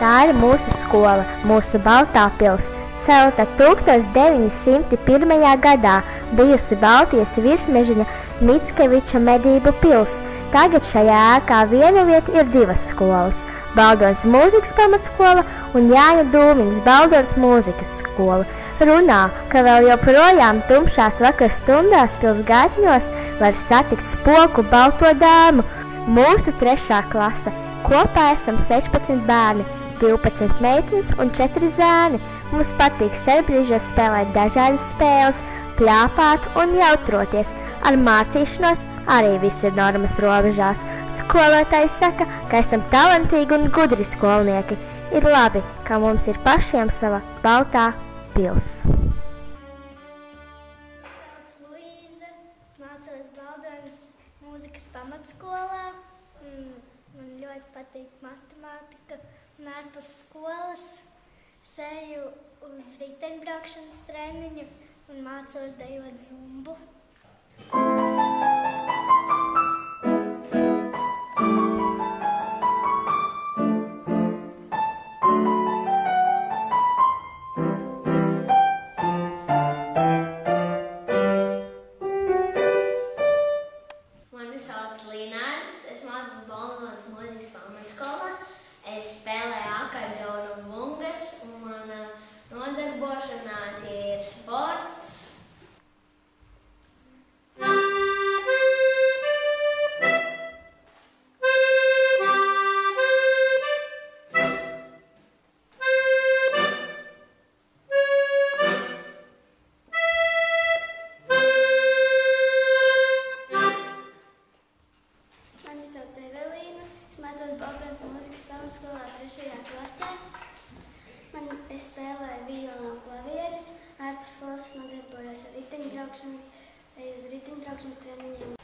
Tā ir mūsu skola, mūsu Baltā pils, celta 1901. gadā, bijusi Baltijas virsmežiņa Mickeviča medību pils. Tagad šajā ēkā vienu vietu ir divas skolas – Baldonas mūzikas pamatskola un Jāņa Dūmiņas Baldonas mūzikas skola. Runā, ka vēl joprojām tumšās vakar stundās pils gaitņos var satikt spoku balto dāmu. Mūsu 3. klase. Kopā esam 16 bērni, 12 meitenes un 4 zēni. Mums patīk starpbrīžos spēlēt dažādas spēles, pļāpāt un jautroties. Ar mācīšanos arī viss ir normas robežās. Skolotāji saka, ka esam talantīgi un gudri skolnieki. Ir labi, ka mums ir pašiem sava Baltā pils. Es sauc Luīze, es mācos Baldonas mūzikas pamatskolā. Man ļoti patīk matemātika un ārpus skolas. Es eju uz riteņbraukšanas treniņu un mācos dejot zumbu. Mani sauc Līnārds, es mācos Baldonas mūzikas pamatskolā. Es spēlēju akordeonu un bungas, un mana nodarbošanās ir sports. Mani sauc Evelīna, es mācos Baldonas mūzikas pamatskolā 3. klasē. Es spēlēju violu un klavieres, ārpus skolas es nodarbojos ar riteņbraukšanas, eju uz riteņbraukšanas treniņiem.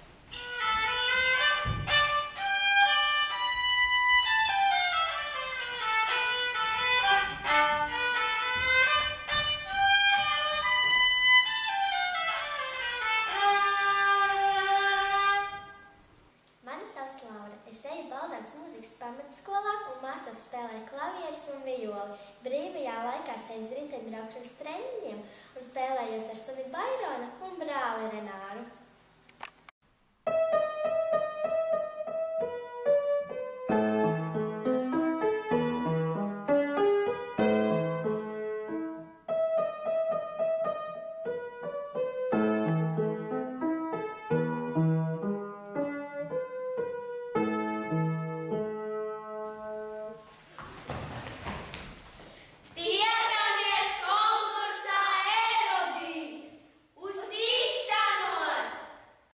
Mani sauc Laura. Es eju Baldonas mūzikas pamatskolā un mācos spēlēt klavierus un violi. Brīvajā laikā es eju uz riteņbraukšanas treniņiem un spēlējos ar suni Baironu un brāli Renāru.